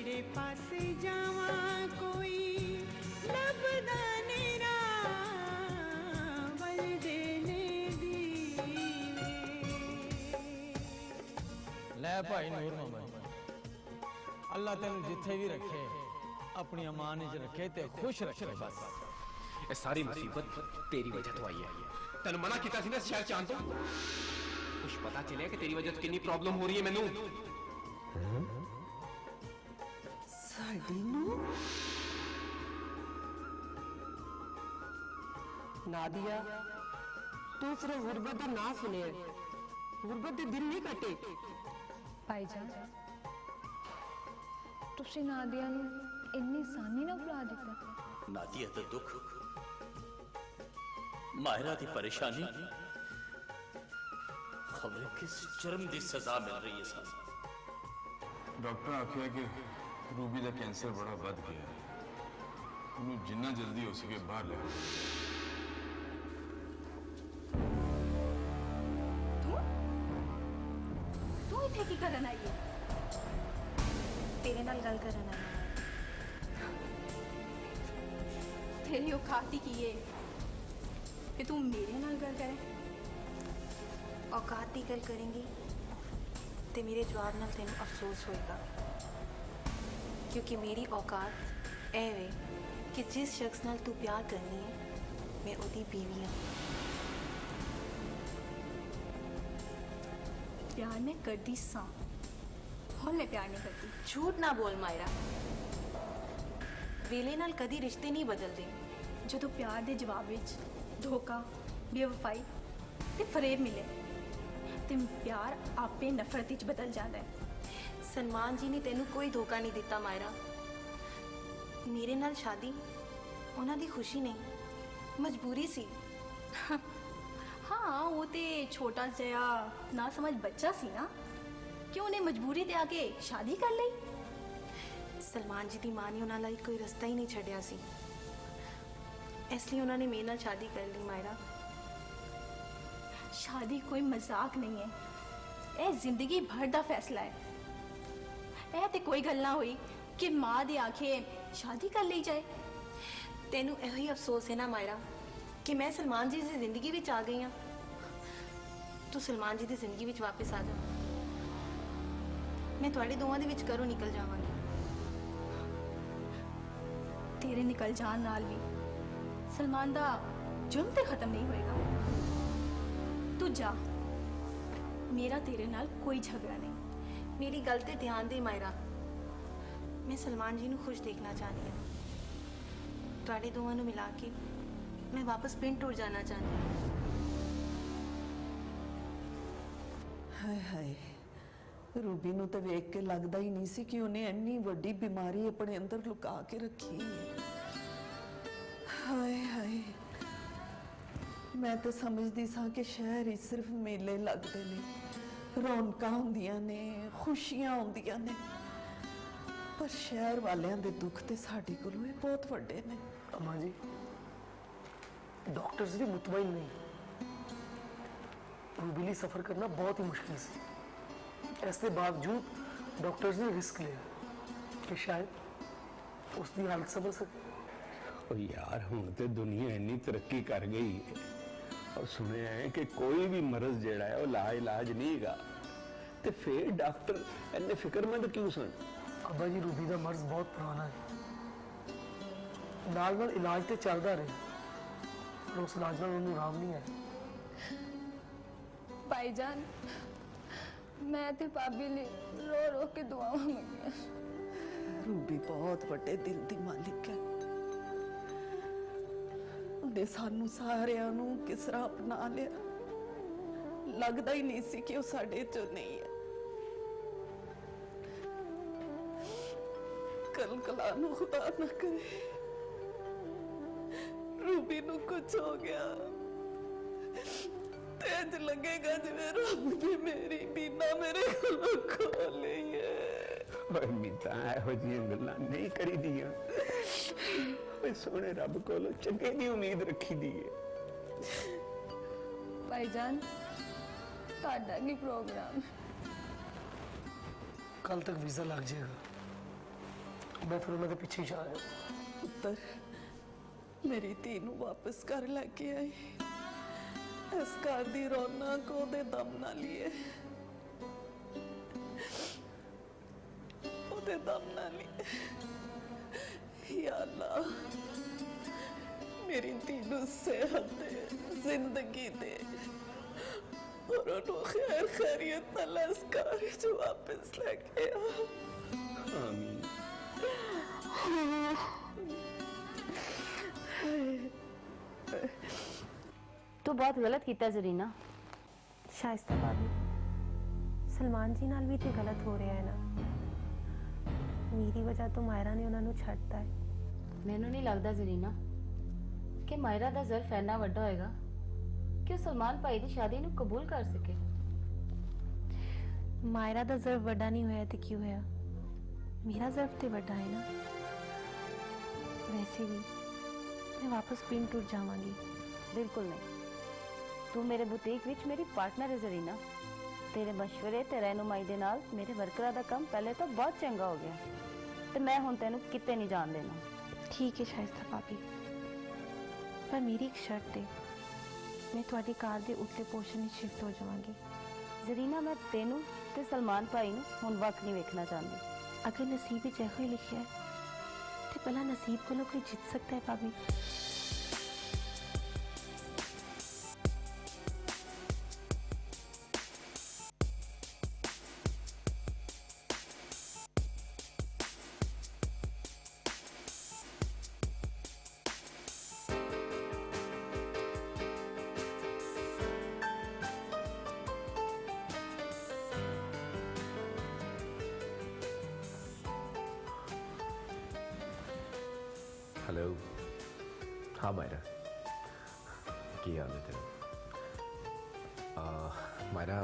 केड़े पासे जावा कोई लभदा नेरा वलदे ने दीवे। लै भाई नूर मोहम्मद, अल्लाह तेन जिथे भी रखे अपनी अमान च रखे ते खुश रखे। बस ये सारी मुसीबत तेरी वजह तो आई है। तेन मना किया सी ना शहर च आन तो, कुछ पता चले कि तेरी वजह तो कितनी प्रॉब्लम हो रही है मैनू। साडी नू नादिया, तू सिर्फ गुरबत का ना सुने, गुरबत के दिन नहीं कटे। भाईजान, तुसी नादिया नू इन्नी आसानी ना भुला दिता। नादिया दा दुख, माहिरा दी परेशानी, खबर किस जर्म दी सजा मिल रही है सानू। डॉक्टर आखिया कि रूबी का कैंसर बड़ा बढ़ गया है, उन्हें जिन्ना जल्दी हो सके बाहर ले आओ। तू इत्थे की करन आई है? तेरे नाल गल करन आई है। तेरी औकात ही की है कि तू मेरे नाल गल करे? औकात की गल करेंगी तो मेरे जवाब नाल तेन अफसोस होएगा, क्योंकि मेरी औकात ए वे कि जिस शख्स नाल तू प्यार करनी है मैं उसकी बीवी हाँ। प्यार मैं करती सा, हुण मैं प्यार नहीं करती। झूठ ना बोल मायरा, वेले नाल कदी रिश्ते नहीं बदलते। जो प्यार के जवाब विच धोखा, बेवफाई ते फरेब मिले ते प्यार आपे नफरत विच बदल जाता है। सलमान जी ने तेनू कोई धोखा नहीं दिता मायरा। मेरे नाल शादी उन्हां दी खुशी नहीं, मजबूरी सी। हाँ, वो तो छोटा जहा ना समझ बच्चा सी ना, क्यों उन्हें मजबूरी ते आके शादी कर ली। सलमान जी की मां ने उन्हां लई कोई रास्ता ही नहीं छड्या सी, इसलिए उन्होंने मेरे नाल शादी कर ली मायरा। शादी कोई मजाक नहीं है, यह जिंदगी भर का फैसला है। यह तो कोई गल ना हुई कि माँ दे आखे शादी कर ली जाए। तेनू यही अफसोस है ना मायरा कि मैं सलमान जी की जिंदगी विच आ गई हाँ। तू सलमान जी की जिंदगी विच वापस आ जा, मैं तुहाडे दोवां दे विच घरों निकल जावांगी। तेरे निकल जान नाल भी सलमान दा जुर्म ते खत्म नहीं होएगा। तू जा, मेरा तेरे नाल कोई झगड़ा नहीं। मेरी गल ते ध्यान दे मायरा, मैं सलमान जी नू खुश देखना चाहती हूँ। तुहाडे दोवां नू मिला के मैं वापस पिंड टुर जाना चाहती हूँ। हाय हाय, रूबी नू तो वेख के लगता ही नहीं सी कि उन्हें इन्नी वड्डी बीमारी अपने अंदर लुका के रखी है। हाय हाय, मैं तो समझती सा कि शहर ही सिर्फ मेले लगते ने, रौनकां होंदियां ने, खुशियां होंदियां ने, पर शहर वालियां दे दुख ते साडी कोलों बहुत वड्डे ने। अम्मा जी, डॉक्टर्स भी मुतमईन नहीं। रूबी लिए सफर करना बहुत ही मुश्किल से, इसके बावजूद डॉक्टर्स ने रिस्क लिया कि शायद उसकी हालत संभल सके। और यार हुण ते दुनिया इन्नी तरक्की कर गई है और सुनिया है कि कोई भी मरज जेड़ा है वो लाइलाज नहीं है, तो फिर डॉक्टर इन्ने फिक्रमंद क्यों सन? अब्बा जी, रूबी का मर्ज बहुत पुराना है, नाल नाल इलाज तो चलता रहे, पर उस इलाज नाल उन्हें आराम नहीं आया। भाईजान, मैं ते भाभी ने रो रो के दुआवां मंगियां। रूबी बहुत बड़े दिल दी मालिक है, उन्हें सानू सारियां नू किस तरह अपना लिया, लगता ही नहीं सी कि वो साडे चो नहीं है। कल कला नू खुदा ना करे रूबी नू कुछ हो गया, तेज लगेगा जिवें रब ने मेरी बीना मेरे कोलों खो ली है। मीता इहो जिहियां गल्लां नहीं करी दियां, सोने रब कोलों चंगे दी उम्मीद रखी दी है। भाईजान, तुहाडा की प्रोग्राम? कल तक वीजा लग जाएगा, मैं फिर उन्होंने पीछे ही जा रहा ਪੁੱਤਰ ਮੇਰੀ ਧੀ ਨੂੰ ਵਾਪਸ ਘਰ ਲੈ ਕੇ ਆਈ ਇਸ ਘਰ ਦੀ ਰੌਣਕ ਉਹਦੇ ਦਮ ਨਾਲ ਹੀ ਹੈ ਉਹਦੇ ਦਮ ਨਾਲ ਹੀ ਯਾ ਅੱਲਾ ਮੇਰੀ ਧੀ ਨੂੰ ਸਿਹਤ ਦੇ ਜ਼ਿੰਦਗੀ ਦੇ और ਉਹਨੂੰ ਖੈਰ ਖੈਰੀਅਤ ਨਾਲ ਇਸ ਘਰ ਵਿੱਚ ਵਾਪਸ ਲੈ ਕੇ ਆ आमीन। तू बहुत गलत किया जरीना। शाइस्ता भाभी सलमान जी नाल भी ते गलत हो रहा है ना मेरी वजह तो मायरा ने उन्होंने छड्डता है मैनू नहीं लगता जरीना कि मायरा दा ज़र्फ इन्ना वड्डा होएगा कि वो सलमान भाई की शादी नू कबूल कर सके। मायरा दा ज़र्फ वड्डा नहीं होया ते क्यों होया मेरा ज़र्फ ते वड्डा है ना वैसे भी मैं वापस पिंड टूट जावांगी। बिल्कुल नहीं, तू मेरे बुटीक विच मेरी पार्टनर है जरीना। तेरे मशवरे ते रहनुमाई दे नाल मेरे वर्करां दा काम पहले तो बहुत चंगा हो गया ते मैं हुण तैनू किते नहीं जान देना। ठीक है शाइस्ता भाभी पर मेरी एक शर्त है मैं तुम्हारी कार के उतले पोर्शन में शिफ्ट हो जावांगी। जरीना मैं तेनू ते सलमान भाई नू हुण वक्त नहीं वेखना चाहती। अगर नसीब में जैसे लिखा है तो भला नसीब को कोई जीत सकता है भाभी। हेलो हाँ मायरा की हाल है तेरा मायरा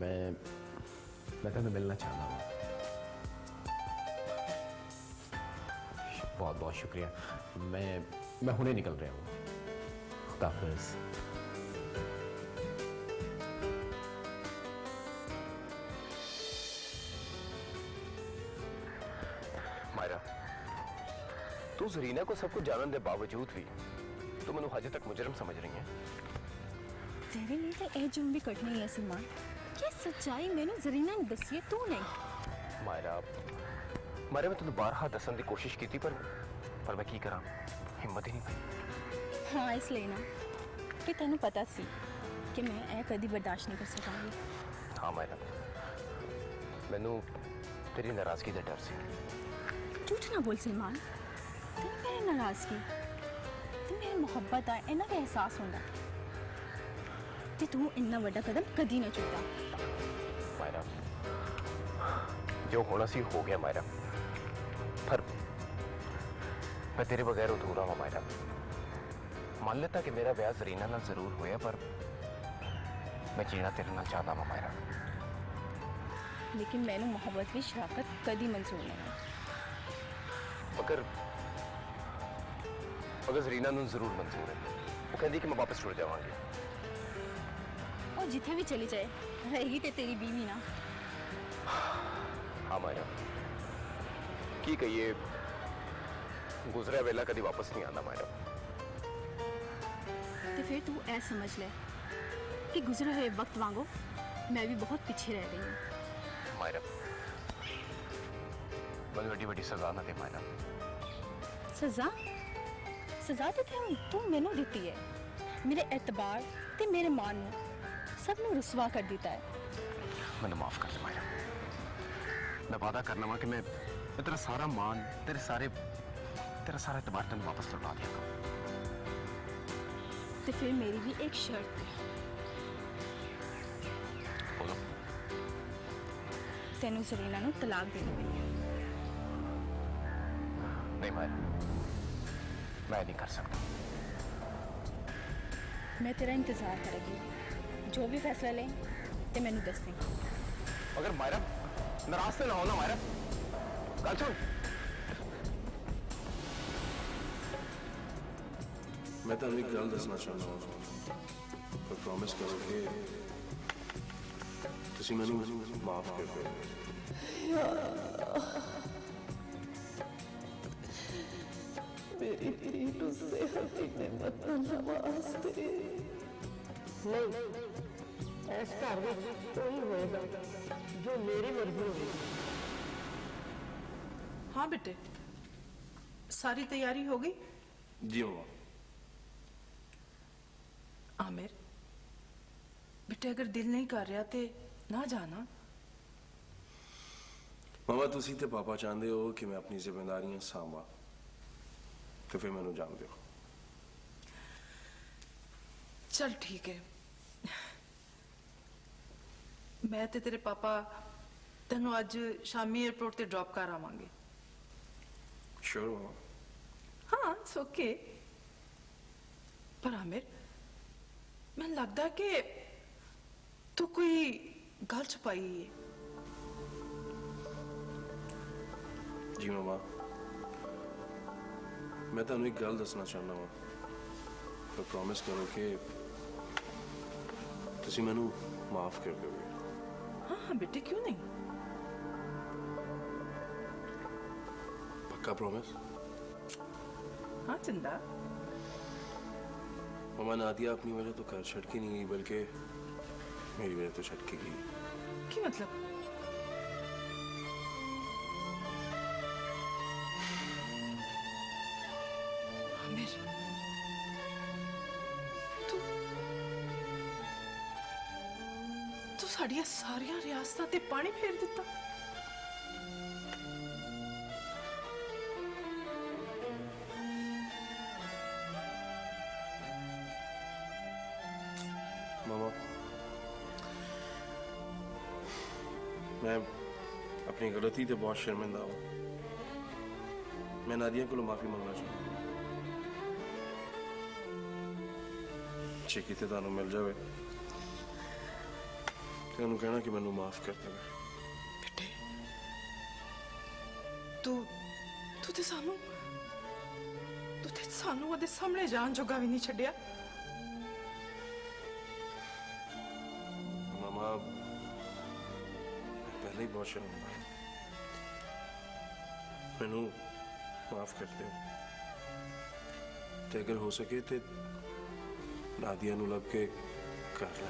मैं तेन मिलना चाहता हूँ। बहुत बहुत शुक्रिया मैं हुणे निकल रहा हूँ। खुदा हाफिज़। मायरा तू जरीना को सब कुछ जानने के बावजूद भी तू मैनू हजे तक मुजरम समझ रही है। तेरे लिए तो ए जुर्म भी कटनी है सलमान। क्या सच्चाई मैंने जरीना ने दसी है तू नहीं। मायरा मैं तेन बारहा दसन की कोशिश की पर मैं की करा हिम्मत ही नहीं पाई। हाँ इसलिए ना कि तेनू पता सी कि मैं ए कदी बर्दाश्त नहीं कर सकांगी। हाँ मायरा मैनू तेरी नाराजगी का डर से। झूठ ना बोल सलमान तेरी मेरी नाराजगी ते मेरी मोहब्बत आ इन्ना का एहसास होंदा कि तू इन्ना बड़ा कदम कदी ना चुकता। मायरा जो होना सी हो गया मायरा पर मैं तेरे बगैर अधूरा हूँ मायरा। मान लेता कि मेरा ब्याह जरीना नाल जरूर होया पर मैं जीना तेरे नाल चाहता हूँ मायरा। लेकिन मैंने मोहब्बत की शराकत कदी मंजूर नहीं है। अगर जरीना नूं जरूर मंजूर है वो कहती कि मैं वापस छुड़ जावांगी। और जिथे भी चली जाए रहेगी ते तेरी बीवी ना। हाँ मायरा की कहिए गुजरा वेला कभी वापस नहीं आना मायरा। तो फिर तू ऐ समझ ले कि गुजरे हुए वक्त वांगो मैं भी बहुत पीछे रह गई हूँ। मायरा मैं बड़ी बड़ी सजा ना दे मायरा। सजा सजा तो तू मैनू दिती है मेरे एतबार ते मेरे मान नू सब नू रुसवा कर दिता है। मैंने माफ कर दे मायरा। मैं वादा करना वा कि मैं तेरा सारा मान तेरा सारा एतबार तेन वापस लौटा दिया। तो फिर मेरी भी एक शर्त है। बोलो। तेनू जरीना नू तलाक देनी पई है। नहीं मायरा मैं नहीं कर सकता। मैं तेरा इंतजार करूंगी जो भी फैसला ले ते मैनू दस दे। अगर मायरा नाराज से ना हो ना मायरा गल सुन। मैं तेन एक गल दसना चाहता हूँ पर प्रॉमिस करो कि तुसी मैनू माफ कर दो। सेहत ही नेमत नवाज़ते। नहीं, इस घर में कोई होएगा जो मेरी मर्जी होगी। हाँ बेटे, सारी तैयारी हो गई? जी मामा। आमिर बेटे, अगर दिल नहीं कर रहा तो ना जाना। मामा तुसी ते पापा चाहते हो कि मैं अपनी जिम्मेदारियां सांभा, तो फिर मैनू जान दो। चल ठीक है, मैं ते तेरे पापा तेनों अज शामी एयरपोर्ट ते ड्रॉप कर आवांगे। श्योर मामा? हाँ, इट्स ओके। पर आमिर, मैं लगता कि तू कोई गल छुपाई है। जी मामा, मैं तुहानू एक गल दसना चाहना वा, पर प्रॉमिस करो कि तुसी मैनू माफ कर दोगे। हाँ हाँ बेटे, क्यों नहीं। पक्का प्रॉमिस? हाँ चंदा। मामा नादिया अपनी वजह तो घर छटकी नहीं गई, बल्कि मेरी वजह तो छटकी गई। की मतलब? आमिर, तू साड़ियां सारियां रियासतां ते पानी फेर दिता। मामा, मैं अपनी गलती ते बहुत शर्मिंदा हूं। मैं नादिया को माफी मांगना चाहूँ। चेकी ते तानू मिल जावे ते उन्हें कहना कि मैनू माफ कर देवे। बेटे, तू तू ते सानू ओदे सामने जान जोगा भी नहीं छड्डिया। मामा, पहले ही बहुत शर्मिंदा हूं, मैनू माफ कर दो। ते अगर हो सके तो नादिया नू लब के कर ले।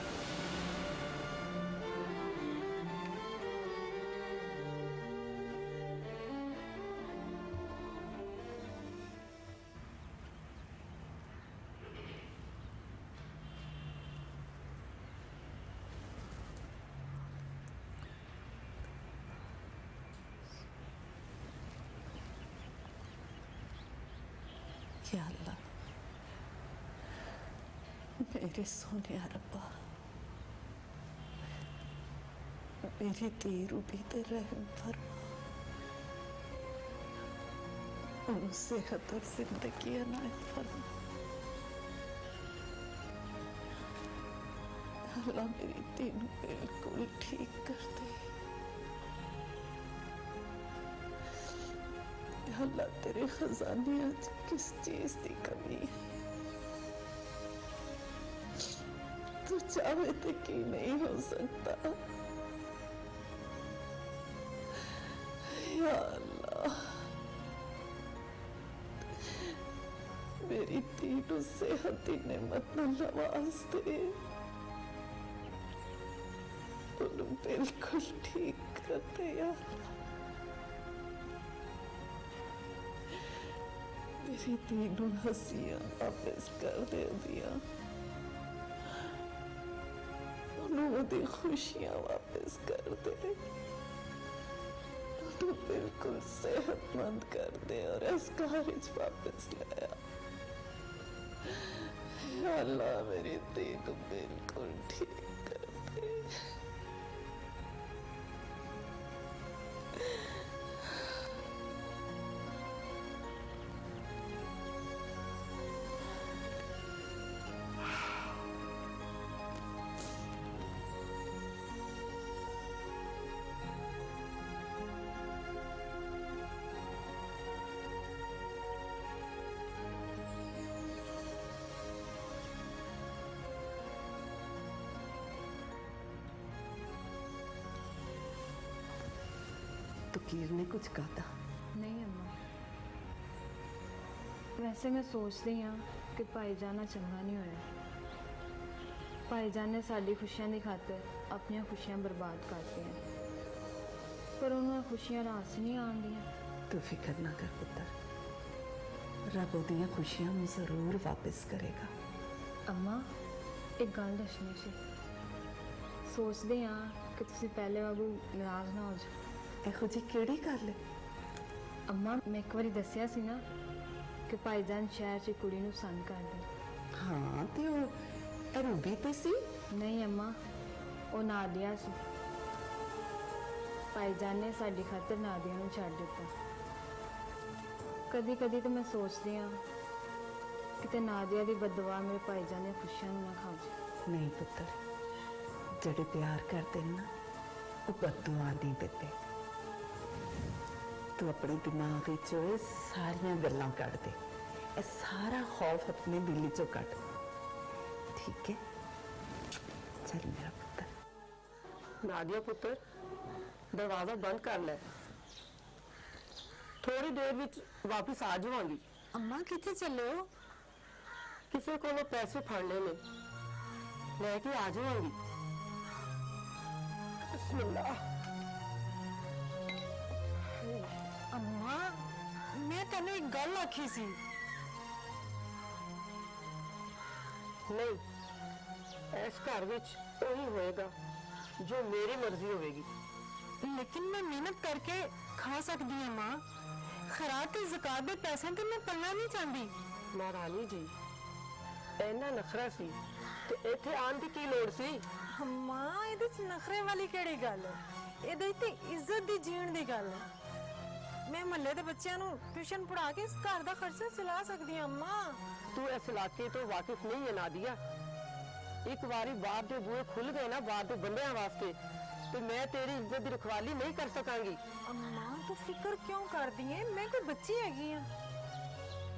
या अल्लाह, मेरे सोने रब्बा, मेरी धी रूबी ते रहम फरमा। उन्हें सेहत और जिंदगी अनायत फरमा। अल्लाह मेरी धी नू बिल्कुल ठीक कर दे। अल्लाह तेरे खजाने आज किस चीज की कमी है? तू चाहे तो की नहीं हो सकता। या अल्लाह, मेरी धी नू सेहत दी नेमत नाल नवाज दे। उन्हें बिल्कुल ठीक कर दे या अल्लाह। मेरी तीनों हंसियां वापस कर दे दिया। उन्होंने खुशियां वापस कर दे। तू बिल्कुल सेहतमंद कर दे और इस घर वापस लाया। या अल्लाह, मेरी तीनों बिल्कुल ठीक कर दे। तो कीर ने कुछ कहा था? नहीं अम्मा, ਵੈਸੇ ਮੈਂ ਸੋਚਦੀ ਹਾਂ ਕਿ ਭਾਈਜਾਨ ਨਾਲ ਚੰਗਾ ਨਹੀਂ ਹੋਇਆ। ਭਾਈਜਾਨ ਨੇ ਸਾਡੀ ਖੁਸ਼ੀਆਂ ਦੀ ਖਾਤਰ ਆਪਣੀਆਂ ਖੁਸ਼ੀਆਂ ਬਰਬਾਦ ਕਰਤੀਆਂ, ਪਰ ਉਹਨੂੰ ਇਹ ਖੁਸ਼ੀਆਂ ਰਾਸ ਨਹੀਂ ਆਉਂਦੀਆਂ। ਤੂੰ ਫਿਕਰ ਨਾ ਕਰ ਪੁੱਤਰ, ਰੱਬ ਉਹਦੀਆਂ ਖੁਸ਼ੀਆਂ ਨੂੰ ਜ਼ਰੂਰ ਵਾਪਸ ਕਰੇਗਾ। ਅੰਮਾ, ਇੱਕ ਗੱਲ ਦੱਸਣੀ ਸੀ। ਸੋਚਦੇ ਹਾਂ ਕਿ ਤੁਸੀਂ ਪਹਿਲੇ ਵਾਂਗੂ ਨਾਰਾਜ਼ ਨਾ ਹੋ ਜਾਓ। ਇਹੋ ਜਿਹੀ ਕਿਹੜੀ ਗੱਲ ਹੈ? ਅੰਮਾ, ਮੈਂ ਇੱਕ ਵਾਰੀ ਦੱਸਿਆ ਸੀ ਨਾ ਕਿ ਭਾਈਜਾਨ ਸ਼ਹਿਰ 'ਚ ਕੁੜੀ ਨੂੰ ਪਸੰਦ ਕਰਦੇ। ਹਾਂ, ਤੇ ਉਹ ਰੂਬੀ ਤੇ ਸੀ। ਨਹੀਂ ਅੰਮਾ, ਉਹ ਨਾਦੀਆ ਸੀ। ਭਾਈਜਾਨ ਨੇ ਸਾਡੀ ਖਾਤਰ ਨਾਦੀਆ ਨੂੰ ਛੱਡ ਦਿੱਤਾ। ਕਦੀ ਕਦੀ ਤਾਂ ਮੈਂ ਸੋਚਦੀ ਹਾਂ ਕਿਤੇ ਨਾਦੀਆ ਦੀ ਬਦਦੁਆ ਮੇਰੇ ਭਾਈਜਾਨ ਦੀਆਂ ਖੁਸ਼ੀਆਂ ਨੂੰ ਨਾ ਖਾ ਜਾਏ। ਨਹੀਂ ਪੁੱਤਰ, ਜਿਹੜੇ ਪਿਆਰ ਕਰਦੇ ਨੇ ਨਾ, ਉਹ ਬਦਦੁਆ ਨਹੀਂ ਦਿੰਦੇ। ਤੂੰ ਆਪਣੇ ਦਿਮਾਗ ਵਿੱਚੋਂ ਇਹ ਸਾਰੀਆਂ ਗੱਲਾਂ ਕੱਢ ਦੇ, ਇਹ ਸਾਰਾ ਖੌਫ ਆਪਣੇ ਦਿਲ ਚੋਂ ਕੱਢ, ਠੀਕ ਹੈ? ਚੱਲ ਮੇਰਾ ਪੁੱਤਰ। नादिया पुत्र, दरवाजा बंद कर ले, थोड़ी देर विच वापस आ जावांगी। अम्मा किथे चले हो? किसी को पैसे फड़ने ने, लेके आ जावांगी। बिस्मिल्लाह। अम्मा, मैं तेन एक गल आखी सी। नहीं, इस घर विच वही होएगा जो मेरी मर्जी होगी। लेकिन मैं मेहनत करके खा सकती हूँ माँ। खराब ते ज़कात दे पैसे ते मैं पलना नहीं चाहती। महारानी जी, इन्ना नखरा सी ते इत्थे आन दी की लोड़ सी? माँ, इहदे च नखरे वाली केड़ी गल है? इहदे ते इज्जत दी जीण दी गल है। मैं महल्ले दे बच्चों नूं ट्यूशन पढ़ा के इस घर दा खर्चा चला सकती हूँ माँ। तू इस इलाके तो वाकिफ नहीं है नादिया। एक बारी बाहर के बूहे खुल गए ना बाहर के बंदियां वास्ते, तो मैं तेरी इज्जत की रखवाली नहीं कर सकांगी। अम्मा, तू फिक्र क्यों कर दी है? मैं कोई बच्ची हैगी हां।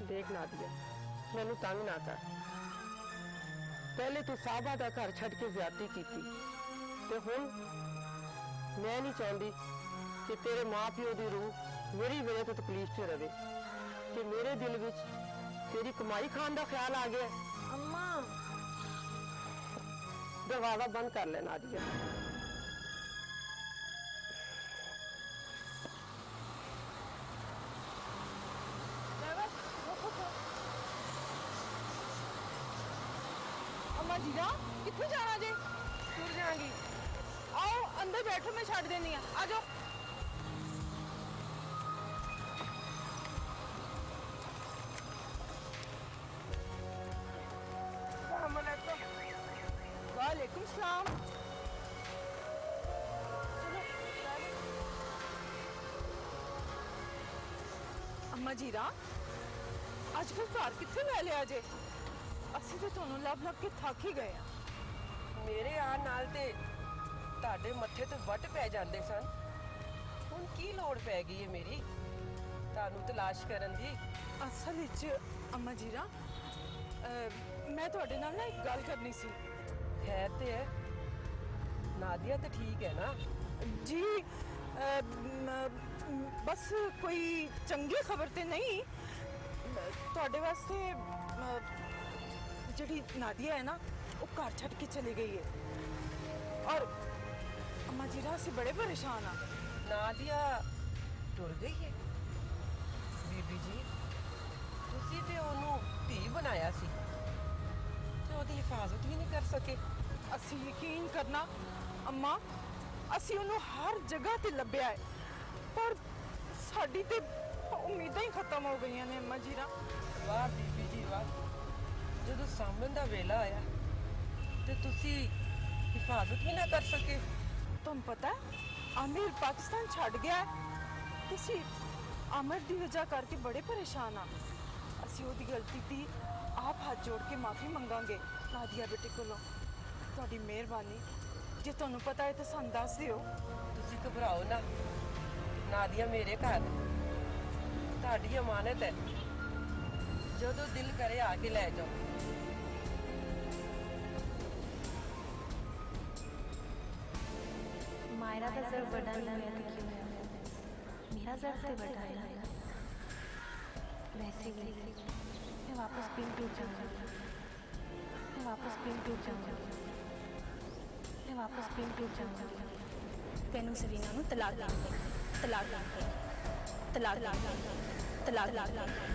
देख नादिया, मैनू तंग ना कर। पहले तू साहबा दा घर छड़ के ज्यादती कीती, ते हुण मैं नहीं चाहती कि तेरे मां प्यो दी रूह मेरी वजह तो तकलीफ च रहे, कि मेरे दिल विच तेरी कमाई खान दा ख्याल आ गया। अम्मा, दरवाजा बंद कर ले नादिया। अम्मा जीरा कित्थे जाना जे? टुर जाएंगी। आओ अंदर बैठो, मैं छड़ देनी है। आ जाओ। वालेकुम सलाम। अम्मा जीरा, अजकल घर कित्थे ले लिया जे? ਅਸੀਂ ਤੇ ਤੁਹਾਨੂੰ ਲੱਭ ਲੱਭ ਕੇ ਥੱਕ ਹੀ ਗਏ ਆ। ਮੇਰੇ ਆਣ ਨਾਲ ਤੇ ਤੁਹਾਡੇ ਮੱਥੇ ਤੇ ਵੱਟ ਪੈ ਜਾਂਦੇ ਸਨ, ਹੁਣ ਕੀ ਲੋੜ ਪੈ ਗਈ ਹੈ ਮੇਰੀ ਤੁਹਾਨੂੰ ਤਲਾਸ਼ ਕਰਨ ਦੀ? ਅਸਲ ਵਿੱਚ ਅੰਮਾ ਜੀਰਾ, ਮੈਂ ਤੁਹਾਡੇ ਨਾਲ ਨਾ ਇੱਕ ਗੱਲ ਕਰਨੀ ਸੀ। ਖੈਰ ਤੇ ਹੈ? ਨਾਦੀਆ ਤੇ ਠੀਕ ਹੈ ਨਾ? ਜੀ, ਬਸ ਕੋਈ ਚੰਗੀ ਖਬਰ ਤੇ ਨਹੀਂ। ਤੁਹਾਡੇ ਵਾਸਤੇ ਜਿਹੜੀ ਨਾਦੀਆ ਹੈ ਨਾ, ਉਹ ਘਰ ਛੱਡ ਕੇ ਚਲੀ ਗਈ ਹੈ। ਔਰ ਅੰਮਾ ਜੀਰਾ, ਅਸੀਂ ਬੜੇ ਪਰੇਸ਼ਾਨ ਆ। ਨਾਦੀਆ ਟੁਰ ਗਈ ਹੈ? ਬੀਬੀ ਜੀ, ਤੁਸੀਂ ਤੇ ਉਹਨੂੰ ਧੀ ਬਣਾਇਆ ਸੀ ਤੇ ਉਹਦੀ ਹਿਫਾਜ਼ਤ ਵੀ ਨਹੀਂ ਕਰ ਸਕੇ। ਅਸੀਂ ਯਕੀਨ ਕਰਨਾ ਅੰਮਾ, ਅਸੀਂ ਉਹਨੂੰ ਹਰ ਜਗ੍ਹਾ ਤੇ ਲੱਭਿਆ ਹੈ, ਪਰ ਸਾਡੀ ਤੇ ਉਮੀਦਾਂ ਹੀ ਖਤਮ ਹੋ ਗਈਆਂ ਨੇ ਅੰਮਾ ਜੀਰਾ। ਵਾਹ ਬੀਬੀ ਜੀ ਵਾਹ, ਜਦੋਂ ਸਾਂਭਣ ਦਾ ਵੇਲਾ ਆਇਆ ਤੇ ਤੁਸੀਂ ਹਿਫਾਜ਼ਤ ਵੀ ਨਾ ਕਰ ਸਕੇ। ਤੁਹਾਨੂੰ ਪਤਾ ਹੈ, ਆਮਿਰ ਪਾਕਿਸਤਾਨ ਛੱਡ ਗਿਆ ਹੈ। ਤੁਸੀਂ ਆਮਿਰ ਦੀ ਵਜ੍ਹਾ ਕਰਕੇ ਬੜੇ ਪਰੇਸ਼ਾਨ ਆ। ਅਸੀਂ ਉਹਦੀ ਗਲਤੀ ਦੀ ਆਪ ਹੱਥ ਜੋੜ ਕੇ ਮਾਫੀ ਮੰਗਾਂਗੇ ਨਾਦੀਆ ਬੇਟੇ ਕੋਲੋਂ। ਤੁਹਾਡੀ ਮਿਹਰਬਾਨੀ, ਜੇ ਤੁਹਾਨੂੰ ਪਤਾ ਹੈ ਤਾਂ ਸਾਨੂੰ ਦੱਸ ਦਿਓ। ਤੁਸੀਂ ਘਬਰਾਓ ਨਾ, ਨਾਦੀਆ ਮੇਰੇ ਘਰ ਤੁਹਾਡੀ ਅਮਾਨਤ ਹੈ, ਜਦੋਂ ਦਿਲ ਕਰੇ ਆ ਕੇ ਲੈ ਜਾਓ। मायरा का सर बड़ा नहीं है, मेरा सर से बड़ा है। वैसे भी मैं वापस पिंक टूट जाऊंगी, मैं वापस पिंक टूट जाऊंगी, मैं वापस पिंक टूट जाऊंगी। ਤੈਨੂੰ ਸਰੀਨਾ ਨੂੰ ਤਲਾਕ ਦੇਣ ਦੇ ਤਲਾਕ ਦੇਣ ਦੇ ਤਲਾਕ ਦੇਣ ਦੇ ਤਲਾਕ ਦੇਣ ਦੇ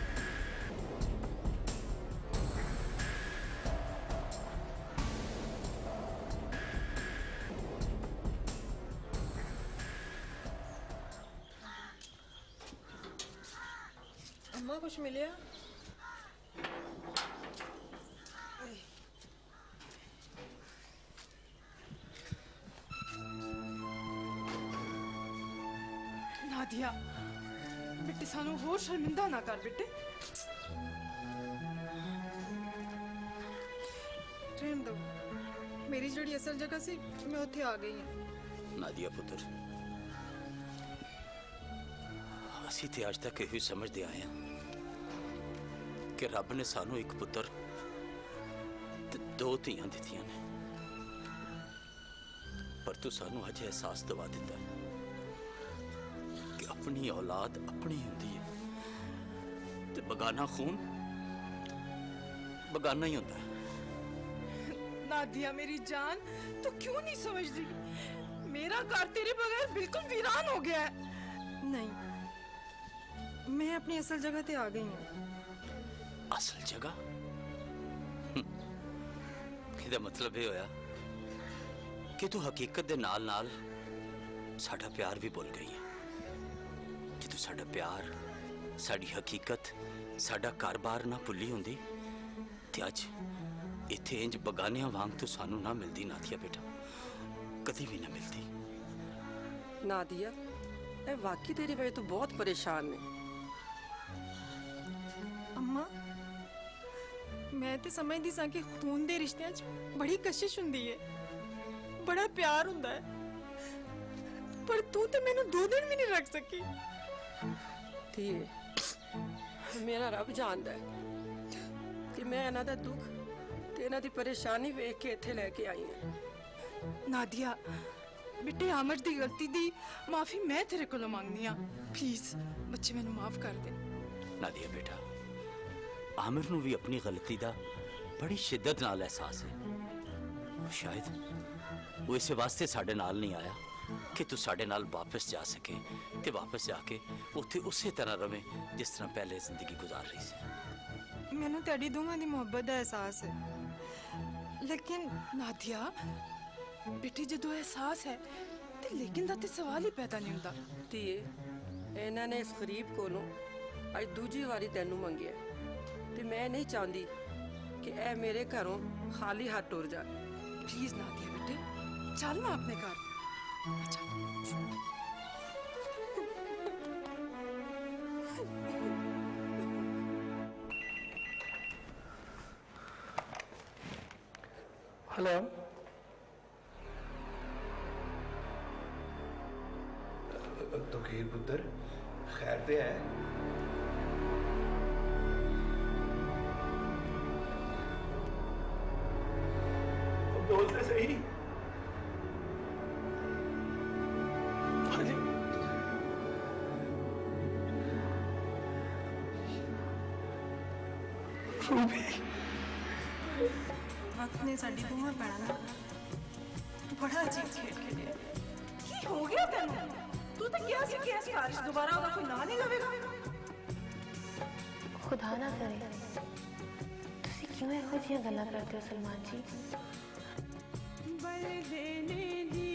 अम्मा कुछ मिले? नादिया बेटे सानू होर शर्मिंदा ना कर बेटे। रहने दो, मेरी जड़ी असल जगह से मैं उत्थे आ गई हूँ। नादिया पुत्र, ਅਸੀਂ ਤੇ ਅੱਜ ਤੱਕ ਇਹੀ ਸਮਝਦੇ ਆਏ ਹਾਂ ਕਿ ਰੱਬ ਨੇ ਸਾਨੂੰ ਇੱਕ ਪੁੱਤਰ ਤੇ ਦੋ ਧੀਆਂ ਦਿੱਤੀਆਂ ਨੇ, ਪਰ ਤੂੰ ਸਾਨੂੰ ਅੱਜ ਅਹਿਸਾਸ ਦਿਵਾ ਦਿੱਤਾ ਕਿ ਆਪਣੀ ਔਲਾਦ ਆਪਣੀ ਹੁੰਦੀ ਹੈ ਤੇ ਬਗਾਨਾ ਖੂਨ ਬਗਾਨਾ ਹੀ ਹੁੰਦਾ ਹੈ। नादिया मेरी जान, तू क्यों नहीं समझ रही? मेरा घर तेरे बगैर बिल्कुल वीरान हो गया है। नहीं, मैं अपनी असल जगह ते आ गई हूँ। असल जगह? ਇਹਦਾ ਮਤਲਬ ਇਹ ਹੋਇਆ ਕਿ ਤੂੰ ਹਕੀਕਤ ਦੇ ਨਾਲ ਨਾਲ ਸਾਡਾ ਪਿਆਰ ਵੀ ਭੁੱਲ ਗਈ ਹੈ। ਜੇ ਤੂੰ ਸਾਡਾ ਪਿਆਰ, ਸਾਡੀ ਹਕੀਕਤ, ਸਾਡਾ ਘਰ-ਬਾਰ ਨਾ ਭੁੱਲੀ ਹੁੰਦੀ ਤੇ ਅੱਜ ਇੱਥੇ ਇੰਜ ਬਗਾਨਿਆਂ ਵਾਂਗ ਤੂੰ ਸਾਨੂੰ ਨਾ ਮਿਲਦੀ ਨਾਦੀਆ ਬੇਟਾ, ਕਦੀ ਵੀ ਨਾ ਮਿਲਦੀ। नादिया, ਇਹ ਵਾਕਈ ਤੇਰੀ ਵਜ੍ਹਾ ਤੋਂ ਬਹੁਤ ਪਰੇਸ਼ਾਨ ਨੇ। अम्मा, मैं तो समझदी सां कि खून दे रिश्तियां च बड़ी कशिश हुंदी है, बड़ा प्यार हुंदा है, पर तू ते मैनू 2 दिन भी नहीं रख सकी। ਧੀਏ, ਮੇਰਾ ਰੱਬ ਜਾਣਦਾ ਹੈ ਕਿ ਮੈਂ ਇਹਨਾਂ ਦਾ ਦੁੱਖ ਤੇ ਇਹਨਾਂ ਦੀ ਪਰੇਸ਼ਾਨੀ ਵੇਖ ਕੇ ਇੱਥੇ ਲੈ ਕੇ ਆਈ ਹਾਂ। नादिया बेटे, आमर दी गलती दी माफी मैं तेरे को मांगनी आ। प्लीज बच्चे मैनू माफ कर दे। ਨਾਦੀਆ ਬੇਟਾ, ਆਮਿਰ ਨੂੰ ਵੀ ਆਪਣੀ ਗਲਤੀ ਦਾ ਬੜੀ ਸ਼ਿੱਦਤ ਨਾਲ ਅਹਿਸਾਸ ਹੈ। ਸ਼ਾਇਦ ਉਹ ਇਸੇ ਵਾਸਤੇ ਸਾਡੇ ਨਾਲ ਨਹੀਂ ਆਇਆ ਕਿ ਤੂੰ ਸਾਡੇ ਨਾਲ ਵਾਪਸ ਜਾ ਸਕੇ ਤੇ ਵਾਪਸ ਜਾ ਕੇ ਉੱਥੇ ਉਸੇ ਤਰ੍ਹਾਂ ਰਵੇਂ ਜਿਸ ਤਰ੍ਹਾਂ ਪਹਿਲੇ ਜ਼ਿੰਦਗੀ ਗੁਜ਼ਾਰ ਰਹੀ ਸੀ। मैनू तेरी दोवां दी मोहब्बत दा एहसास है, लेकिन नादिया बेटे, जदों एहसास है ते लेकिन दा ते सवाल ही पैदा नहीं हुंदा। ਧੀਏ, ਇਹਨਾਂ ਨੇ ਇਸ ਗਰੀਬ ਕੋਲੋਂ ਅੱਜ ਦੂਜੀ ਵਾਰੀ ਤੈਨੂੰ ਮੰਗਿਆ ਤੇ ਮੈਂ ਨਹੀਂ ਚਾਹੁੰਦੀ ਕਿ ਇਹ ਮੇਰੇ ਘਰੋਂ ਖਾਲੀ ਹੱਥ ਟੁਰ ਜਾ। प्लीज नादिया बेटे, चल ना अपने घर। अच्छा। हेलो, तो खीर पुत्र खैर ते है? बोलते सही। वक्त ने साडी दोवां भैणां नाल बड़ा अजीब खेड खेडिया। की हो गया तेनू? तू तो क्या सी कि इस बारिश दोबारा ओदा कोई ना नहीं लवेगा। खुदा ना करे, तुसी क्यों ਇਹੋ ਜਿਹੀਆਂ ਗੱਲਾਂ ਕਰਦੇ ਹੋ ਸਲਮਾਨ ਜੀ? बल देने दी